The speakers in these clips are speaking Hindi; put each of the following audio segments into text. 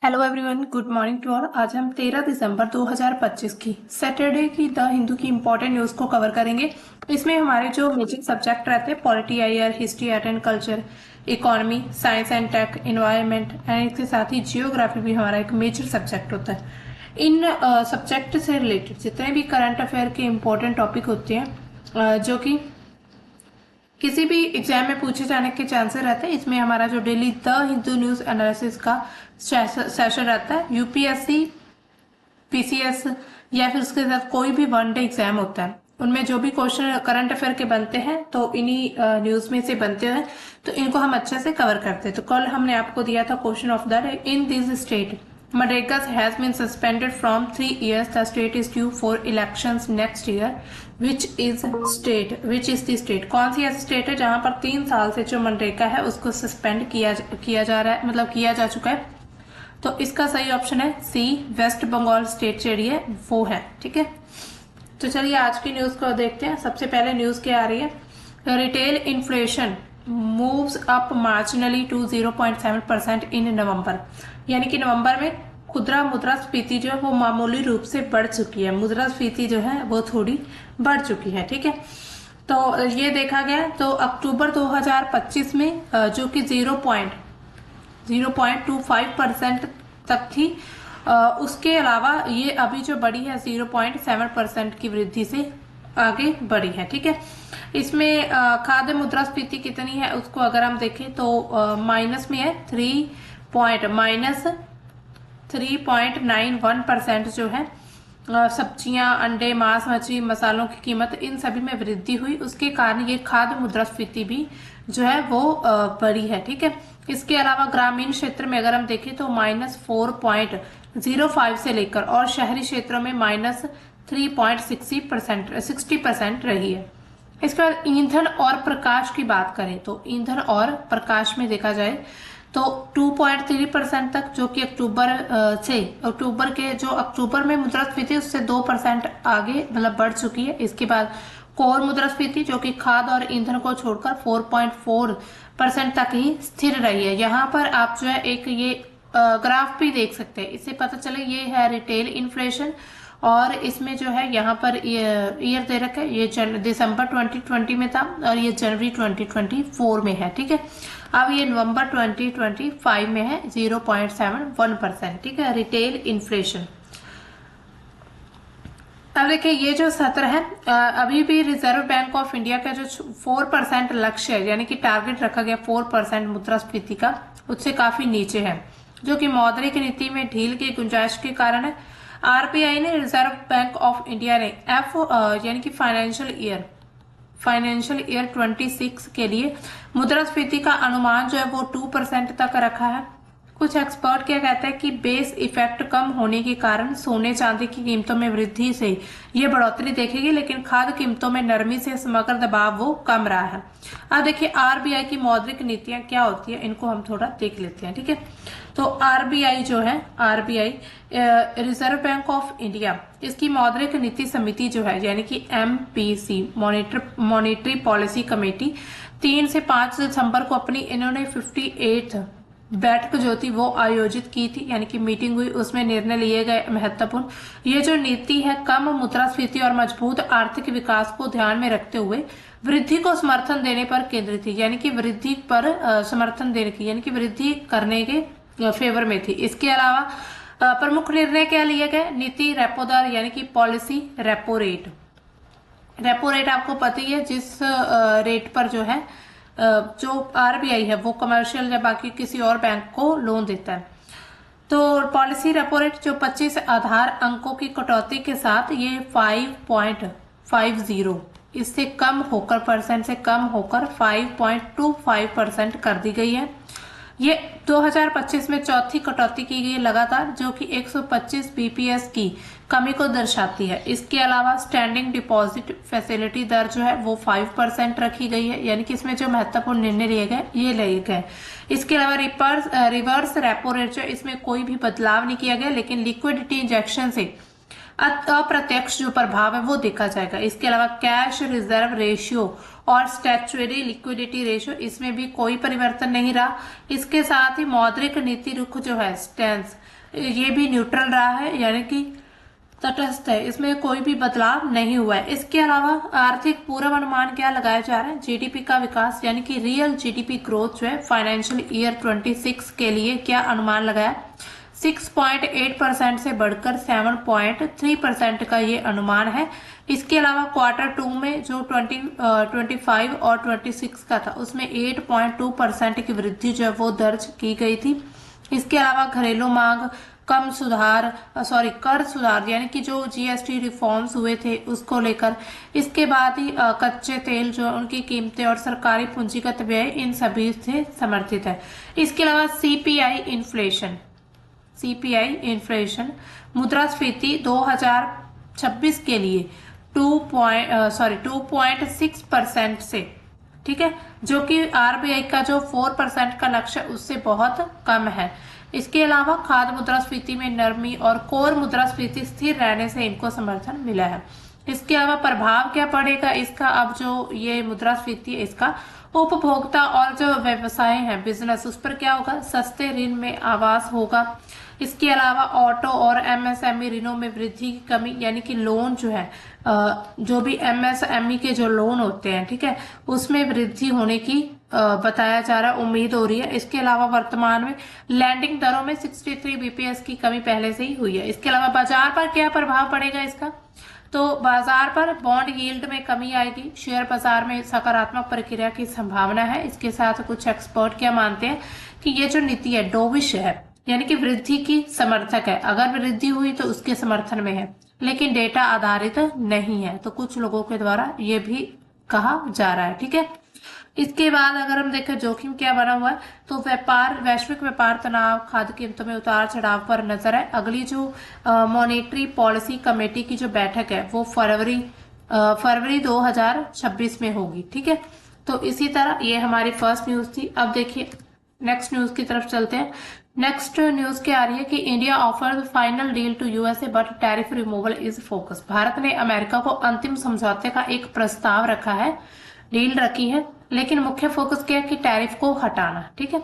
Hello everyone, good morning to all. आज हम 13 दिसंबर 2025 की सैटरडे की द हिंदू की इंपॉर्टेंट न्यूज़ को कवर करेंगे। इसमें हमारे जो मेजर सब्जेक्ट रहते हैं polity, IR, history, art and culture, economy, science and tech, environment and इसके साथ ही जियोग्राफी भी हमारा एक मेजर सब्जेक्ट होता है। इन सब्जेक्ट से रिलेटेड जितने भी करंट अफेयर के इम्पोर्टेंट टॉपिक होते हैं जो कि किसी भी एग्जाम में पूछे जाने के चांसेस रहते हैं, इसमें हमारा जो daily the Hindu news analysis का सेशन रहता है। यूपीएससी, पीसीएस या फिर उसके साथ कोई भी वनडे एग्जाम होता है, उनमें जो भी क्वेश्चन करंट अफेयर के बनते हैं तो इन्हीं न्यूज में से बनते हैं, तो इनको हम अच्छे से कवर करते हैं। तो कल हमने आपको दिया था question of the day, in this state MNREGA has been suspended from 3 years, the state is due for elections next year, which is the state. कौन सी ऐसी स्टेट है जहां पर 3 साल से जो मनरेगा है उसको सस्पेंड किया जा रहा है, मतलब किया जा चुका है। तो इसका सही ऑप्शन है सी, वेस्ट बंगाल स्टेट ਜਿਹੜੀ है वो है। ठीक है, तो चलिए आज की न्यूज को देखते हैं। सबसे पहले न्यूज क्या आ रही है, retail inflation moves up marginally to 0.7% in November, यानी कि नवंबर में खुदरा मुद्रास्फीति जो है वो मामूली रूप से बढ़ चुकी है। मुद्रास्फीति जो है वो थोड़ी बढ़ चुकी है। ठीक है, तो ये देखा गया। तो अक्टूबर 2025 में जो कि 0.25% तक थी, उसके अलावा ये अभी जो बढ़ी है 0.7% की वृद्धि से आगे बढ़ी है। ठीक है, इसमें खाद्य मुद्रास्फीति कितनी है उसको अगर हम देखें तो माइनस में है, -3.91% जो है। सब्जियां, अंडे, मांस, मछली, मसालों की कीमत, इन सभी में वृद्धि हुई, उसके कारण ये खाद्य मुद्रास्फीति भी जो है वो बढ़ी है। ठीक है, इसके अलावा ग्रामीण क्षेत्र में अगर हम देखें तो -4.05 से लेकर और शहरी क्षेत्रों में -3.60% रही है। इसके बाद ईंधन और प्रकाश की बात करें तो ईंधन और प्रकाश में देखा जाए तो 2.3% तक, जो कि अक्टूबर में मुद्रास्फीति उससे 2% आगे मतलब बढ़ चुकी है। इसके बाद कोर मुद्रास्फीति जो कि खाद्य और ईंधन को छोड़कर 4.4% तक ही स्थिर रही है। यहाँ पर आप जो है एक ये ग्राफ भी देख सकते हैं, इससे पता चले ये है रिटेल इन्फ्लेशन, और इसमें जो है यहाँ पर ईयर दे रखा है, ये दिसंबर 2020 में था और ये जनवरी 2024 में है। ठीक है, अब ये नवंबर 2025 में है 0.71%। ठीक है, रिटेल इन्फ्लेशन। अब देखिए ये जो सत्र है, अभी भी रिजर्व बैंक ऑफ इंडिया का जो 4% लक्ष्य है, यानी कि टारगेट रखा गया 4% मुद्रास्फीति का, उससे काफी नीचे है, जो कि मौद्रिक नीति में ढील की गुंजाइश के कारण है। आरबीआई ने, रिजर्व बैंक ऑफ इंडिया ने यानी कि फाइनेंशियल ईयर 26 के लिए मुद्रास्फीति का अनुमान जो है वो 2% तक रखा है। कुछ एक्सपर्ट क्या कहते हैं कि बेस इफेक्ट कम होने के कारण सोने चांदी की कीमतों में वृद्धि से ये बढ़ोतरी देखेगी, लेकिन खाद्य कीमतों में नरमी से समग्र दबाव वो कम रहा है। अब देखिए आरबीआई की मौद्रिक नीतियां क्या होती है, इनको हम थोड़ा देख लेते हैं। ठीक है, तो आरबीआई जो है, रिजर्व बैंक ऑफ इंडिया, इसकी मौद्रिक नीति समिति जो है, यानी कि एमपीसी, मॉनेटरी पॉलिसी कमेटी, 3 से 5 दिसंबर को अपनी इन्होंने 58th बैठक जो थी वो आयोजित की थी, यानी कि मीटिंग हुई, उसमें निर्णय लिए गए महत्वपूर्ण। ये जो नीति है कम मुद्रास्फीति और मजबूत आर्थिक विकास को ध्यान में रखते हुए वृद्धि को समर्थन देने पर केंद्रित थी, यानी कि वृद्धि पर समर्थन देने की, यानी कि वृद्धि करने के फेवर में थी। इसके अलावा प्रमुख निर्णय क्या लिए गए, नीति रेपो दर, यानी कि पॉलिसी रेपो रेट आपको पता ही है, जिस रेट पर जो है जो आरबीआई है वो कमर्शियल या बाकी किसी और बैंक को लोन देता है। तो पॉलिसी रेपो रेट जो 25 आधार अंकों की कटौती के साथ ये 5.50 इससे कम होकर 5.25% कर दी गई है। ये 2025 में चौथी कटौती की गई लगातार, जो कि 125 बीपीएस की कमी को दर्शाती है। इसके अलावा स्टैंडिंग डिपॉजिट फैसिलिटी दर जो है वो 5% रखी गई है, यानी कि इसमें जो महत्वपूर्ण निर्णय लिए गए। इसके अलावा रिवर्स रेपो रेट जो इसमें कोई भी बदलाव नहीं किया गया, लेकिन लिक्विडिटी इंजेक्शन से अप्रत्यक्ष जो प्रभाव है वो देखा जाएगा। इसके अलावा कैश रिजर्व रेशियो और स्टैच्यूटरी लिक्विडिटी रेशियो, इसमें भी कोई परिवर्तन नहीं रहा। इसके साथ ही मौद्रिक नीति रुख जो है स्टैंस, ये भी न्यूट्रल रहा है, यानी कि तटस्थ है, इसमें कोई भी बदलाव नहीं हुआ है। इसके अलावा आर्थिक पूर्व अनुमान क्या लगाया जा रहा है, जीडीपी का विकास यानी कि रियल जीडीपी ग्रोथ जो है फाइनेंशियल ईयर 26 के लिए क्या अनुमान लगाया, 6.8% से बढ़कर 7.3% का ये अनुमान है। इसके अलावा क्वार्टर 2 में जो 25 और 26 का था उसमें 8.2% की वृद्धि जो है वो दर्ज की गई थी। इसके अलावा घरेलू मांग कम सुधार कर सुधार यानी कि जो जीएसटी रिफॉर्म्स हुए थे उसको लेकर, इसके बाद ही कच्चे तेल जो उनकी कीमतें और सरकारी पूंजीगत व्यय, इन सभी से समर्थित है। इसके अलावा सीपीआई इन्फ्लेशन मुद्रास्फीति 2026 के लिए 2.6% से, ठीक है, जो कि आरबीआई का जो 4% का लक्ष्य उससे बहुत कम है। इसके अलावा खाद्य मुद्रास्फीति में नरमी और कोर मुद्रास्फीति स्थिर रहने से इनको समर्थन मिला है। इसके अलावा प्रभाव क्या पड़ेगा इसका, अब जो ये मुद्रास्फीति है इसका उपभोक्ता और जो व्यवसाय है बिजनेस, उस पर क्या होगा, सस्ते ऋण में आवास होगा। इसके अलावा ऑटो और एमएसएमई ऋणों में वृद्धि की कमी, यानी कि लोन जो है जो भी एमएसएमई के जो लोन होते हैं, ठीक है, उसमें वृद्धि होने की बताया जा रहा है, उम्मीद हो रही है। इसके अलावा वर्तमान में लैंडिंग दरों में 63 बीपीएस की कमी पहले से ही हुई है। इसके अलावा बाजार पर क्या प्रभाव पड़ेगा इसका, तो बाजार पर बॉन्ड यील्ड में कमी आएगी, शेयर बाजार में सकारात्मक प्रक्रिया की संभावना है। इसके साथ कुछ एक्सपर्ट क्या मानते हैं कि ये जो नीति है डोविश है, यानी कि वृद्धि की समर्थक है, अगर वृद्धि हुई तो उसके समर्थन में है, लेकिन डेटा आधारित नहीं है, तो कुछ लोगों के द्वारा ये भी कहा जा रहा है, ठीक है। इसके बाद अगर हम देखें जोखिम क्या बना हुआ है, तो वैश्विक व्यापार तनाव, खाद्य कीमतों में उतार चढ़ाव पर नजर है। अगली जो मॉनेटरी पॉलिसी कमेटी की जो बैठक है वो फरवरी 2026 में होगी, ठीक है। तो इसी तरह ये हमारी फर्स्ट न्यूज थी। अब देखिए नेक्स्ट न्यूज की तरफ चलते हैं। नेक्स्ट न्यूज क्या आ रही है कि India offer final deal to USA but tariff removal is focus. Bharat ने अमेरिका को अंतिम समझौते का एक प्रस्ताव रखा है, डील रखी है, लेकिन मुख्य फोकस क्या है कि टैरिफ को हटाना, ठीक है।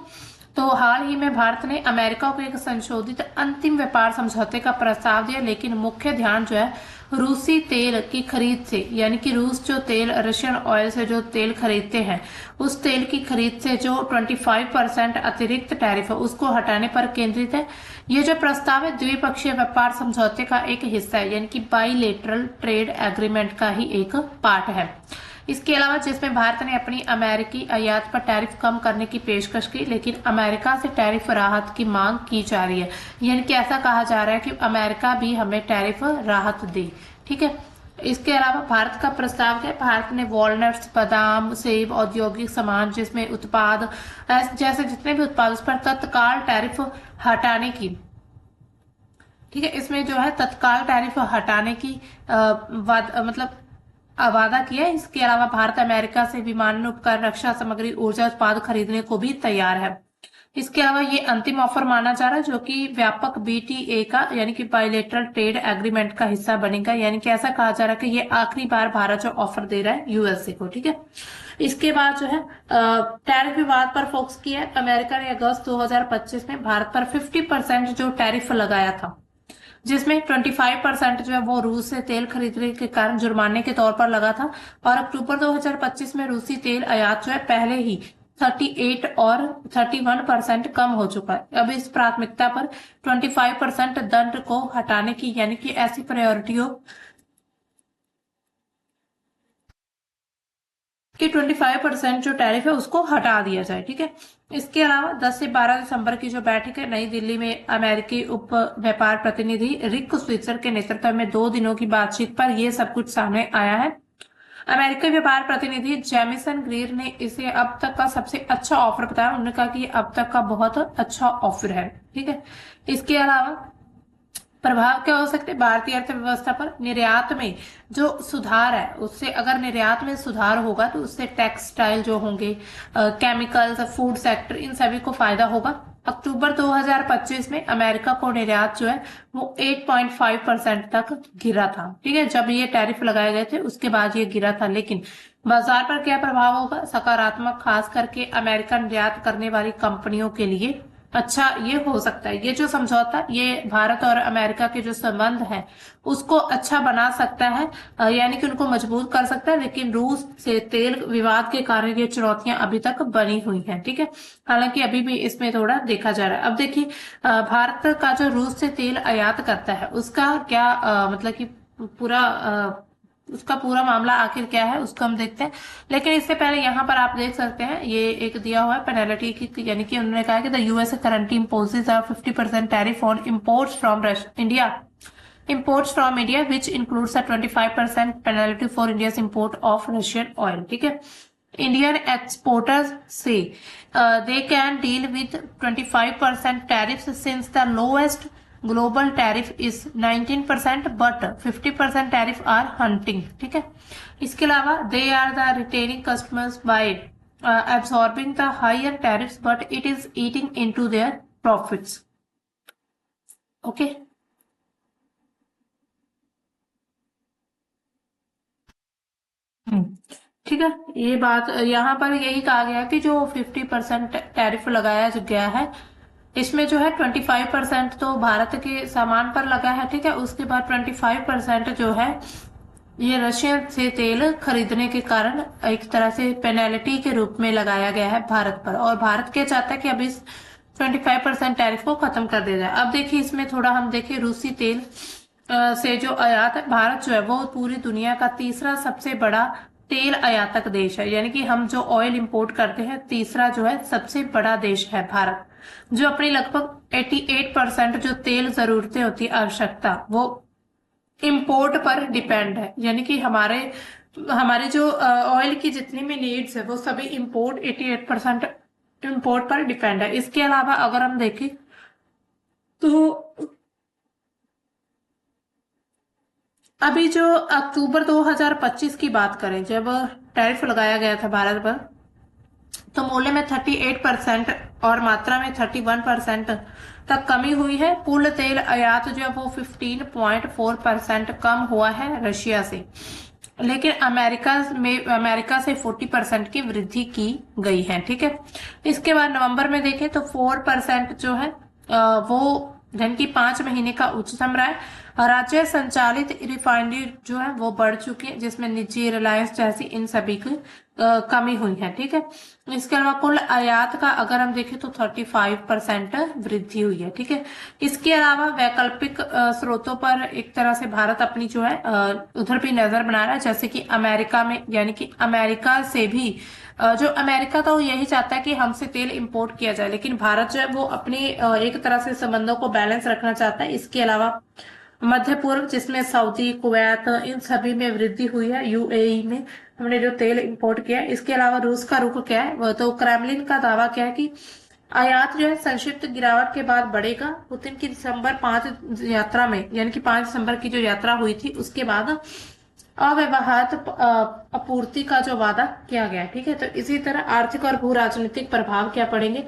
तो हाल ही में भारत ने अमेरिका को एक संशोधित अंतिम व्यापार समझौते का प्रस्ताव दिया, लेकिन मुख्य ध्यान जो है रूसी तेल की खरीद से, यानी कि रूस जो तेल रशियन ऑयल से जो तेल खरीदते हैं उस तेल की खरीद से जो 25% अतिरिक्त टैरिफ है उसको हटाने पर केंद्रित है। ये जो प्रस्ताव है द्विपक्षीय व्यापार समझौते का एक हिस्सा है, यानी कि बाइलेटरल ट्रेड एग्रीमेंट का ही एक पार्ट है। इसके अलावा जिसमें भारत ने अपनी अमेरिकी आयात पर टैरिफ कम करने की पेशकश की, लेकिन अमेरिका से टैरिफ राहत की मांग की जा रही है, यानी कि ऐसा कहा जा रहा है कि अमेरिका भी हमें टैरिफ राहत दे, ठीक है। इसके अलावा भारत का प्रस्ताव है, भारत ने वॉलनट्स, बादाम, सेब, औद्योगिक सामान जिसमें उत्पाद जैसे जितने भी उत्पाद उस पर तत्काल टैरिफ हटाने की, ठीक है, इसमें जो है तत्काल टैरिफ हटाने की मतलब वादा किया है। इसके अलावा भारत अमेरिका से विमानन उपकरण, रक्षा सामग्री, ऊर्जा उत्पाद खरीदने को भी तैयार है। इसके अलावा ये अंतिम ऑफर माना जा रहा है जो कि व्यापक बीटीए का, यानी कि बाइलेटरल ट्रेड एग्रीमेंट का हिस्सा बनेगा, यानी कि ऐसा कहा जा रहा है कि ये आखिरी बार भारत जो ऑफर दे रहा है यूएसए को, ठीक है। इसके बाद जो है टैरिफ विवाद पर फोकस किया है। अमेरिका ने अगस्त 2025 में भारत पर 50% जो टैरिफ लगाया था, जिसमें 25% जो है वो रूस से तेल खरीदने के कारण जुर्माने के तौर पर लगा था, और अक्टूबर 2025 में रूसी तेल आयात जो है पहले ही 38 और 31% कम हो चुका है। अब इस प्राथमिकता पर 25% दंड को हटाने की, यानी कि ऐसी प्रायोरिटी हो कि 25% जो टैरिफ है उसको हटा दिया जाए, ठीक है। इसके अलावा 10 से 12 दिसंबर की जो बैठक है नई दिल्ली में अमेरिकी उप व्यापार प्रतिनिधि रिक स्वित्जर के नेतृत्व में 2 दिनों की बातचीत पर यह सब कुछ सामने आया है। अमेरिकी व्यापार प्रतिनिधि जेमिसन ग्रीर ने इसे अब तक का सबसे अच्छा ऑफर बताया। उन्होंने कहा कि अब तक का बहुत अच्छा ऑफर है, ठीक है। इसके अलावा प्रभाव क्या हो सकते हैं भारतीय अर्थव्यवस्था पर, निर्यात में जो सुधार है उससे, अगर निर्यात में सुधार होगा तो उससे टेक्सटाइल जो होंगे, केमिकल्स, फूड सेक्टर, इन सभी को फायदा होगा। अक्टूबर 2025 में अमेरिका को निर्यात जो है वो 8.5% तक गिरा था। ठीक है, जब ये टैरिफ लगाए गए थे उसके बाद ये गिरा था। लेकिन बाजार पर क्या प्रभाव होगा? सकारात्मक, खास करके अमेरिका निर्यात करने वाली कंपनियों के लिए अच्छा ये हो सकता है। ये जो समझौता ये भारत और अमेरिका के जो संबंध है उसको अच्छा बना सकता है, यानी कि उनको मजबूत कर सकता है। लेकिन रूस से तेल विवाद के कारण ये चुनौतियां अभी तक बनी हुई हैं। ठीक है, हालांकि अभी भी इसमें थोड़ा देखा जा रहा है। अब देखिए, भारत का जो रूस से तेल आयात करता है उसका क्या मतलब कि पूरा उसका पूरा मामला आखिर क्या है उसको हम देखते हैं। लेकिन इससे पहले यहाँ पर आप देख सकते हैं ये एक दिया हुआ है पेनल्टी की, यानी कि उन्होंने कहा कि the US currently imposes a 50% tariff on imports from India which includes a 25% penalty for India's import of Russian oil. ठीक है, इंडियन एक्सपोर्टर्स से they can deal with 25% tariff since the lowest global tariff is 19% but 50% tariff are hurting. ठीक है, इसके अलावा they are the retaining customers by absorbing the higher tariffs but it is eating into their profits. Okay, ठीक है, ये बात यहाँ पर यही कहा गया कि जो 50% टैरिफ लगाया जो गया है इसमें जो है 25% तो भारत के सामान पर लगा है। ठीक है, उसके बाद 25% जो है ये रशियन से तेल खरीदने के कारण एक तरह से पेनल्टी के रूप में लगाया गया है भारत पर। और भारत क्या चाहता है कि अब इस 25% टैरिफ को खत्म कर दिया जाए। अब देखिए इसमें थोड़ा हम देखिए रूसी तेल से जो आयात है, भारत जो है वो पूरी दुनिया का तीसरा सबसे बड़ा तेल आयातक देश है। यानी कि हम जो ऑयल इंपोर्ट करते हैं तीसरा जो है सबसे बड़ा देश है भारत, जो अपनी लगभग 88% जो तेल जरूरतें होती है आवश्यकता वो इंपोर्ट पर डिपेंड है। यानी कि हमारे हमारे जो ऑयल की जितनी भी नीड्स है वो सभी इंपोर्ट 88% इंपोर्ट पर डिपेंड है। इसके अलावा अगर हम देखें तो अभी जो अक्टूबर 2025 की बात करें, जब टैरिफ लगाया गया था भारत पर, तो मूल्य में 38% और मात्रा में 31% तक कमी हुई है। कुल तेल आयात जो है वो 15.4% कम हुआ है रशिया से। लेकिन अमेरिका से 40% की वृद्धि की गई है। ठीक है, इसके बाद नवंबर में देखें तो 4% जो है वो धन की 5 महीने का उच्चतम रहा है। राज्य संचालित रिफाइनरी जो है वो बढ़ चुकी है, जिसमें निजी, रिलायंस जैसी इन सभी की कमी हुई है। ठीक है, इसके अलावा कुल आयात का अगर हम देखें तो 35% वृद्धि हुई है। ठीक है, इसके अलावा वैकल्पिक स्रोतों पर एक तरह से भारत अपनी जो है उधर भी नजर बना रहा है, जैसे कि अमेरिका में, यानी कि अमेरिका से भी जो अमेरिका तो यही चाहता है कि हमसे तेल इंपोर्ट किया जाए, लेकिन भारत जो है वो अपनी एक तरह से संबंधों को बैलेंस रखना चाहता है। इसके अलावा मध्य पूर्व, जिसमें सऊदी, कुवैत, इन सभी में वृद्धि हुई है। यूएई में हमने जो तेल इंपोर्ट किया है। इसके अलावा रूस का रुख क्या है, वो तो क्रेमलिन का दावा क्या है कि आयात जो है संक्षिप्त गिरावट के बाद बढ़ेगा। पुतिन की दिसंबर 5 यात्रा में, यानी कि 5 दिसंबर की जो यात्रा हुई थी उसके बाद अव्यवहार्य आपूर्ति का जो वादा किया गया है। ठीक है, तो इसी तरह आर्थिक और भू राजनीतिक प्रभाव क्या पड़ेंगे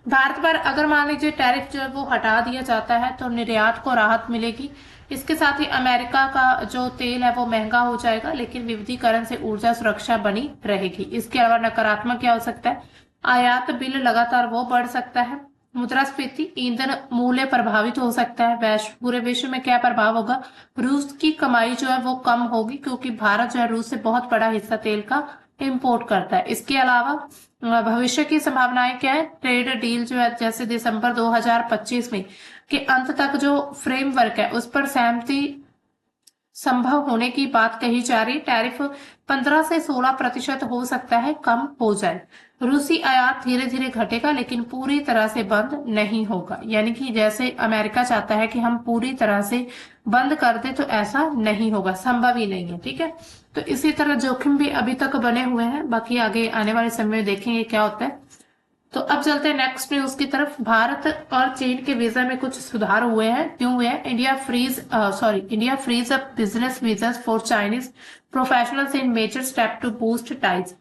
भारत पर। अगर मान लीजिए टैरिफ जो है वो हटा दिया जाता है तो निर्यात को राहत मिलेगी। इसके साथ ही अमेरिका का जो तेल है वो महंगा हो जाएगा, लेकिन विविधीकरण से ऊर्जा सुरक्षा बनी रहेगी। इसके अलावा नकारात्मक क्या हो सकता है, आयात बिल लगातार वो बढ़ सकता है। मुद्रास्फीति, ईंधन मूल्य प्रभावित हो सकता है। पूरे विश्व में क्या प्रभाव होगा, रूस की कमाई जो है वो कम होगी, क्योंकि भारत जो है रूस से बहुत बड़ा हिस्सा तेल का इंपोर्ट करता है। इसके अलावा भविष्य की संभावनाएं क्या है, ट्रेड डील जो है जैसे दिसंबर 2025 में के अंत तक जो फ्रेमवर्क है उस पर सहमति संभव होने की बात कही जा रही। टैरिफ 15 से 16% हो सकता है कम हो जाए। रूसी आयात धीरे धीरे घटेगा, लेकिन पूरी तरह से बंद नहीं होगा। यानी कि जैसे अमेरिका चाहता है कि हम पूरी तरह से बंद कर दे, तो ऐसा नहीं होगा, संभव ही नहीं है। ठीक है, तो इसी तरह जोखिम भी अभी तक बने हुए हैं, बाकी आगे आने वाले समय में देखेंगे क्या होता है। तो अब चलते हैं नेक्स्ट न्यूज की तरफ। भारत और चीन के वीजा में कुछ सुधार हुए हैं। क्यों हुए हैं, India freeze up business visa for Chinese professionals in major step to boost ties.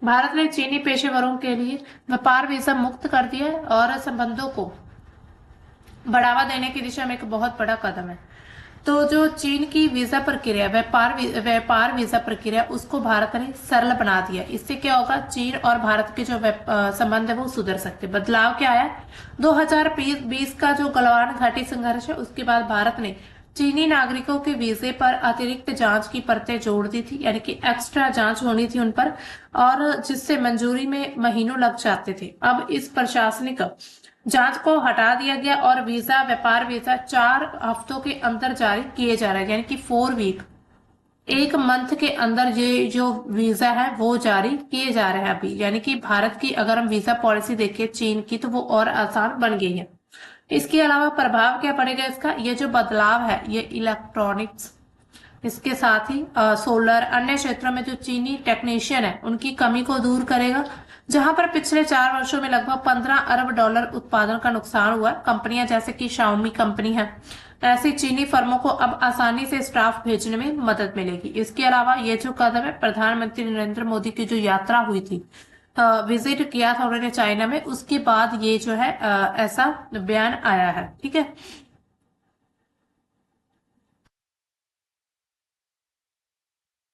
Bharat ने चीनी पेशेवरों के लिए व्यापार वीजा मुक्त कर दिया है और संबंधों को बढ़ावा देने की दिशा में एक बहुत बड़ा कदम है। तो जो चीन की वीजा प्रक्रिया, व्यापार वीजा प्रक्रिया, उसको भारत ने सरल बना दिया। इससे क्या होगा, चीन और भारत के जो संबंध है वो सुधर सकते। बदलाव क्या आया, 2020 का जो गलवान घाटी संघर्ष है उसके बाद भारत ने चीनी नागरिकों के वीजे पर अतिरिक्त जांच की परतें जोड़ दी थी, यानी कि एक्स्ट्रा जांच होनी थी उन पर, और जिससे मंजूरी में महीनों लग जाते थे। अब इस प्रशासनिक जांच को हटा दिया गया और व्यापार वीजा 4 हफ्तों के अंदर जारी किए जा रहे हैं, यानी कि 4 वीक, एक मंथ के अंदर ये जो वीजा है वो जारी किए जा रहे हैं अभी। यानी कि भारत की अगर हम वीजा पॉलिसी देखें चीन की, तो वो और आसान बन गई है। इसके अलावा प्रभाव क्या पड़ेगा इसका, ये जो बदलाव है ये इलेक्ट्रॉनिक्स, इसके साथ ही सोलर, अन्य क्षेत्रों में जो चीनी टेक्नीशियन है उनकी कमी को दूर करेगा। जहां पर पिछले 4 वर्षों में लगभग $15 अरब उत्पादन का नुकसान हुआ। कंपनियां जैसे कि शाओमी कंपनी है, ऐसी चीनी फर्मों को अब आसानी से स्टाफ भेजने में मदद मिलेगी। इसके अलावा ये जो कदम है, प्रधानमंत्री नरेंद्र मोदी की जो यात्रा हुई थी, विजिट किया था उन्होंने चाइना में, उसके बाद ये जो है ऐसा बयान आया है। ठीक है,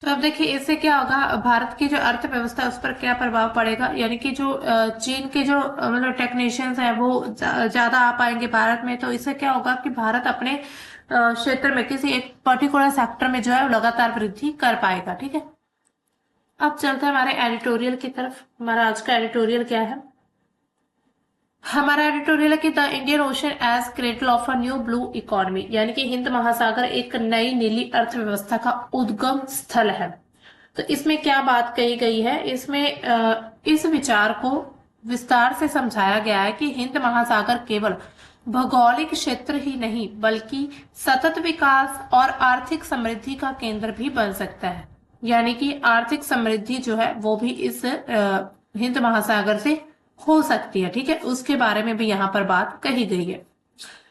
तो अब देखिए इससे क्या होगा, भारत की जो अर्थव्यवस्था है उस पर क्या प्रभाव पड़ेगा। यानी कि जो चीन के जो मतलब टेक्नीशियंस हैं वो ज्यादा आ पाएंगे भारत में। तो इससे क्या होगा कि भारत अपने क्षेत्र में किसी एक पर्टिकुलर सेक्टर में जो है वो लगातार वृद्धि कर पाएगा। ठीक है, अब चलते हैं हमारे एडिटोरियल की तरफ। हमारा आज का एडिटोरियल क्या है, हमारा एडिटोरियल है कि the Indian Ocean as cradle of a new blue economy, यानी कि हिंद महासागर एक नई नीली अर्थव्यवस्था का उद्गम स्थल है। तो इसमें क्या बात कही गई है, इसमें इस विचार को विस्तार से समझाया गया है कि हिंद महासागर केवल भौगोलिक क्षेत्र ही नहीं बल्कि सतत विकास और आर्थिक समृद्धि का केंद्र भी बन सकता है। यानी कि आर्थिक समृद्धि जो है वो भी इस हिंद महासागर से हो सकती है। ठीक है, उसके बारे में भी यहाँ पर बात कही गई है।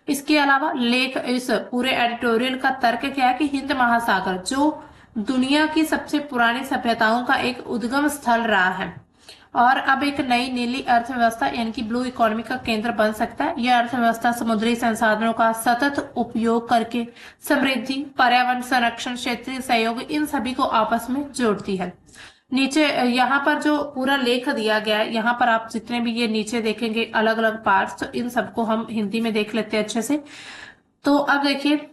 इसके अलावा लेख, इस पूरे एडिटोरियल का तर्क क्या है कि हिंद महासागर जो दुनिया की सबसे पुरानी सभ्यताओं का एक उद्गम स्थल रहा है और अब एक नई नीली अर्थव्यवस्था यानी कि ब्लू इकोनॉमी का केंद्र बन सकता है। यह अर्थव्यवस्था समुद्री संसाधनों का सतत उपयोग करके समृद्धि, पर्यावरण संरक्षण, क्षेत्रीय सहयोग, इन सभी को आपस में जोड़ती है। नीचे यहाँ पर जो पूरा लेख दिया गया है, यहाँ पर आप जितने भी ये नीचे देखेंगे अलग अलग पार्ट्स, तो इन सबको हम हिंदी में देख लेते हैं अच्छे से। तो अब देखिए,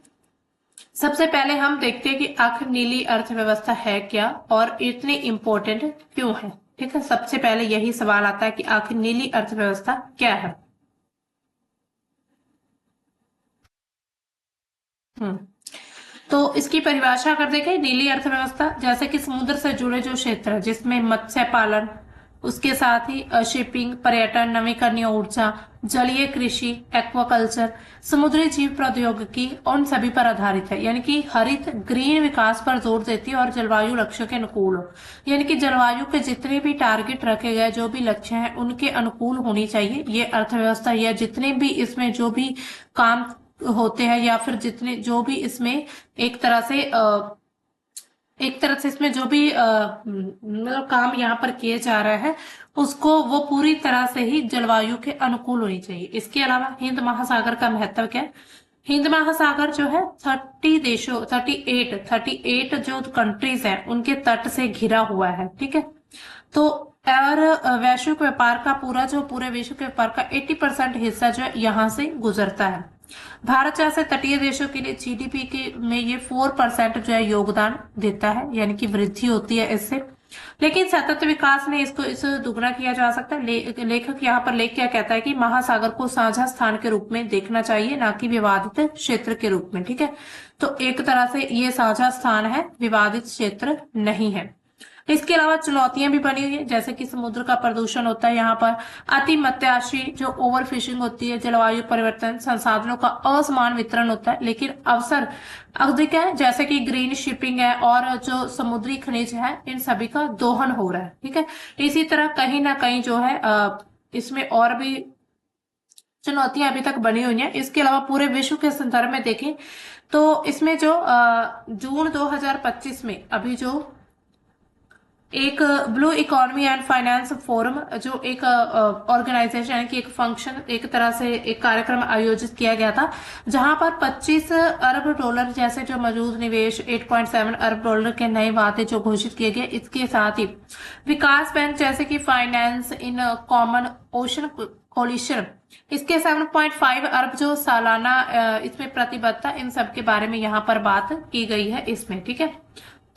सबसे पहले हम देखते हैं कि आखिर नीली अर्थव्यवस्था है क्या और इतनी इंपॉर्टेंट क्यों है। ठीक है, सबसे पहले यही सवाल आता है कि आखिर नीली अर्थव्यवस्था क्या है। हम्म तो इसकी परिभाषा अगर देखें, नीली अर्थव्यवस्था जैसे कि समुद्र से जुड़े जो क्षेत्र है जिसमें मत्स्य पालन, उसके साथ ही शिपिंग, पर्यटन, नवीकरणीय ऊर्जा, जलीय कृषि, एक्वाकल्चर, समुद्री जीव प्रौद्योगिकी, उन सभी पर आधारित है। यानी कि हरित ग्रीन विकास पर जोर देती है और जलवायु लक्ष्यों के अनुकूल हो। यानी कि जलवायु के जितने भी टारगेट रखे गए, जो भी लक्ष्य हैं, उनके अनुकूल होनी चाहिए ये अर्थव्यवस्था, या जितने भी इसमें जो भी काम होते हैं, या फिर जितने जो भी इसमें एक तरह से इसमें जो भी मतलब काम यहाँ पर किए जा रहा है उसको वो पूरी तरह से ही जलवायु के अनुकूल होनी चाहिए। इसके अलावा हिंद महासागर का महत्व क्या है, हिंद महासागर जो है 38 जो कंट्रीज हैं उनके तट से घिरा हुआ है। ठीक है, तो और वैश्विक व्यापार का पूरे विश्व के व्यापार का 80% हिस्सा जो है यहाँ से गुजरता है। भारत जैसे तटीय देशों के लिए जीडीपी के में ये 4% जो है योगदान देता है, यानी कि वृद्धि होती है इससे। लेकिन सतत विकास ने इस दुगना किया जा सकता है। लेखक यहाँ पर लेख क्या कहता है कि महासागर को साझा स्थान के रूप में देखना चाहिए, ना कि विवादित क्षेत्र के रूप में। ठीक है, तो एक तरह से ये साझा स्थान है, विवादित क्षेत्र नहीं है। इसके अलावा चुनौतियां भी बनी हुई है, जैसे कि समुद्र का प्रदूषण होता है यहाँ पर, अति मत्स्याशी जो ओवर फिशिंग होती है, जलवायु परिवर्तन, संसाधनों का असमान वितरण होता है। लेकिन अवसर अधिक है, जैसे कि ग्रीन शिपिंग है और जो समुद्री खनिज है, इन सभी का दोहन हो रहा है। ठीक है, इसी तरह कहीं ना कहीं जो है इसमें और भी चुनौतियां अभी तक बनी हुई हैं। इसके अलावा पूरे विश्व के संदर्भ में देखें तो इसमें जो जून 2025 में अभी जो एक blue economy and finance forum, जो एक ऑर्गेनाइजेशन यानी कि एक फंक्शन, एक तरह से एक कार्यक्रम आयोजित किया गया था, जहां पर 25 अरब डॉलर जैसे जो मौजूद निवेश, 8.7 अरब डॉलर के नए वादे जो घोषित किए गए। इसके साथ ही विकास बैंक जैसे कि finance in common ocean coalition, इसके 7.5 अरब जो सालाना इसमें प्रतिबद्धता, इन सब के बारे में यहाँ पर बात की गई है इसमें। ठीक है,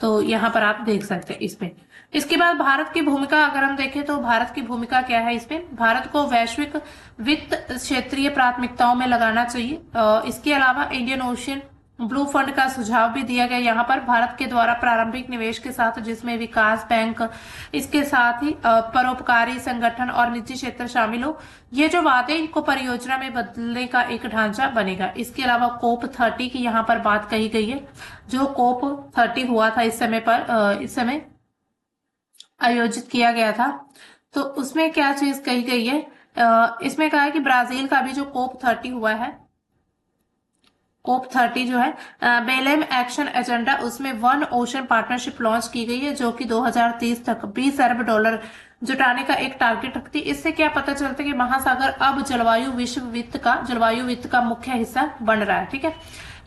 तो यहाँ पर आप देख सकते हैं इसमें। इसके बाद भारत की भूमिका अगर हम देखें तो भारत की भूमिका क्या है इसमें, भारत को वैश्विक वित्त क्षेत्रीय प्राथमिकताओं में लगाना चाहिए। इसके अलावा इंडियन ओशियन ब्लू फंड का सुझाव भी दिया गया यहाँ पर भारत के द्वारा प्रारंभिक निवेश के साथ, जिसमें विकास बैंक, इसके साथ ही परोपकारी संगठन और निजी क्षेत्र शामिल हो। ये जो वादे इनको परियोजना में बदलने का एक ढांचा बनेगा। इसके अलावा कोप 30 की यहाँ पर बात कही गई है, जो कोप 30 हुआ था इस समय आयोजित किया गया था। तो उसमें क्या चीज कही गई है, इसमें कहा है कि ब्राजील का भी जो कोप 30 हुआ है, कोप 30 जो है बेलेम एक्शन एजेंडा, उसमें वन ओशन पार्टनरशिप लॉन्च की गई है, जो कि 2030 तक 20 अरब डॉलर जुटाने का एक टारगेट रखती है। इससे क्या पता चलता है कि महासागर अब जलवायु वित्त का मुख्य हिस्सा बन रहा है। ठीक है,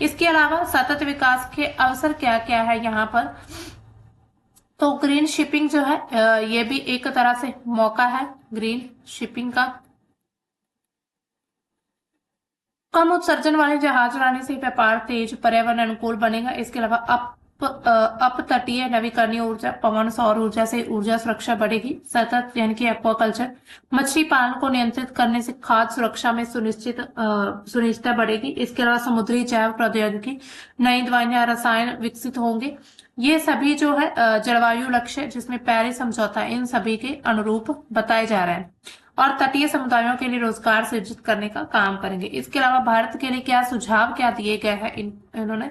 इसके अलावा सतत विकास के अवसर क्या क्या है यहाँ पर, तो ग्रीन शिपिंग जो है ये भी एक तरह से मौका है ग्रीन शिपिंग का। कम उत्सर्जन वाले जहाज उड़ाने से व्यापार तेज, पर्यावरण अनुकूल बनेगा। इसके अलावा अप तटीय नवीकरणीय ऊर्जा, पवन, सौर ऊर्जा से ऊर्जा सुरक्षा बढ़ेगी। सतत यानी कि एक्वाकल्चर, मछली पालन को नियंत्रित करने से खाद्य सुरक्षा में सुनिश्चितता बढ़ेगी। इसके अलावा समुद्री जैव प्रौद्योगिकी, नई दवाइयां, रसायन विकसित होंगे। ये सभी जो है जलवायु लक्ष्य, जिसमें पेरिस समझौता, इन सभी के अनुरूप बताए जा रहे हैं, और तटीय समुदायों के लिए रोजगार सृजित करने का काम करेंगे। इसके अलावा भारत के लिए क्या सुझाव क्या दिए गए हैं इन्होंने,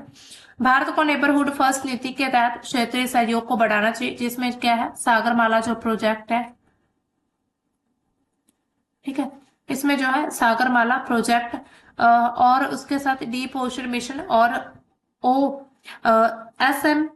भारत को नेबरहुड फर्स्ट नीति के तहत क्षेत्रीय सहयोग को बढ़ाना चाहिए, जिसमें क्या है सागरमाला जो प्रोजेक्ट है, ठीक है, इसमें जो है सागरमाला प्रोजेक्ट और उसके साथ डीप ओशन मिशन और SMART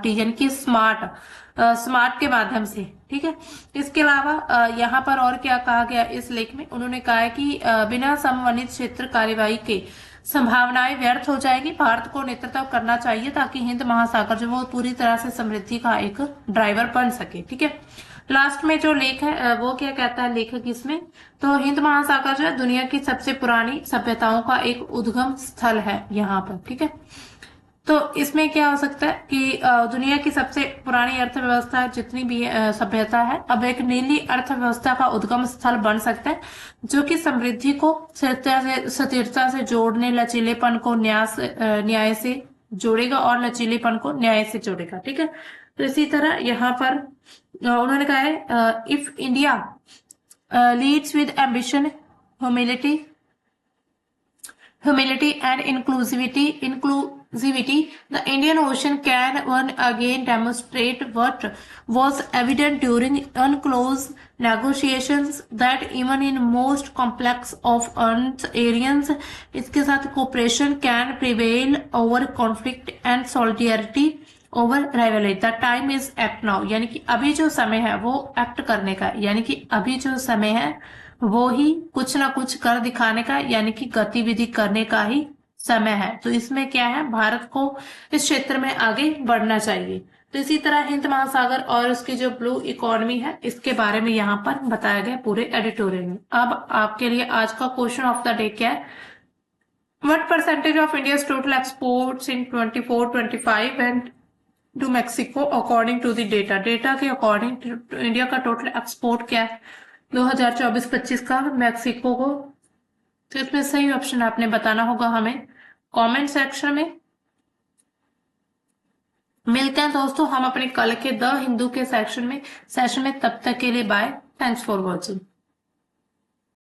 यानी कि स्मार्ट के माध्यम से। ठीक है, इसके अलावा यहाँ पर और क्या कहा गया इस लेख में, उन्होंने कहा है कि बिना समन्वित क्षेत्र कार्यवाही के संभावनाएं व्यर्थ हो जाएगी। भारत को नेतृत्व करना चाहिए ताकि हिंद महासागर जो वो पूरी तरह से समृद्धि का एक ड्राइवर बन सके। ठीक है, लास्ट में जो लेख है वो क्या कहता है लेखक इसमें, तो हिंद महासागर जो है दुनिया की सबसे पुरानी सभ्यताओं का एक उद्गम स्थल है यहाँ पर। ठीक है, तो इसमें क्या हो सकता है कि दुनिया की सबसे पुरानी अर्थव्यवस्था जितनी भी सभ्यता है, अब एक नीली अर्थव्यवस्था का उद्गम स्थल बन सकता है, जो कि समृद्धि को स्थिरता से जोड़ने, लचीलेपन को न्याय से जोड़ेगा और लचीलेपन को न्याय से जोड़ेगा। ठीक है, तो इसी तरह यहाँ पर उन्होंने कहा है if India leads with ambition, humility and inclusivity, the Indian Ocean can once again demonstrate what was evident during UNCLOS negotiations, that even in most complex of Earth's areas, इसके साथ cooperation can prevail over conflict and solidarity over rivalry. The time is act now, यानी कि अभी जो समय है वो एक्ट करने का, यानी कि अभी जो समय है वो ही कुछ ना कुछ कर दिखाने का, यानी कि गतिविधि करने का ही समय है। तो इसमें क्या है, भारत को इस क्षेत्र में आगे बढ़ना चाहिए। तो इसी तरह हिंद महासागर और उसकी जो ब्लू इकोनॉमी है, इसके बारे में यहाँ पर बताया गया पूरे एडिटोरियल में। अब आपके लिए आज का क्वेश्चन ऑफ द डे क्या है, what percentage of India's total exports in 24-25 and to Mexico according to the data के अकॉर्डिंग इंडिया का टोटल एक्सपोर्ट क्या है 2024-25 का मैक्सिको को। तो इसमें सही ऑप्शन आपने बताना होगा हमें कमेंट सेक्शन में। मिलते हैं दोस्तों हम अपने कल के द हिंदू के सेशन में, तब तक के लिए बाय, थैंक्स फॉर वॉचिंग।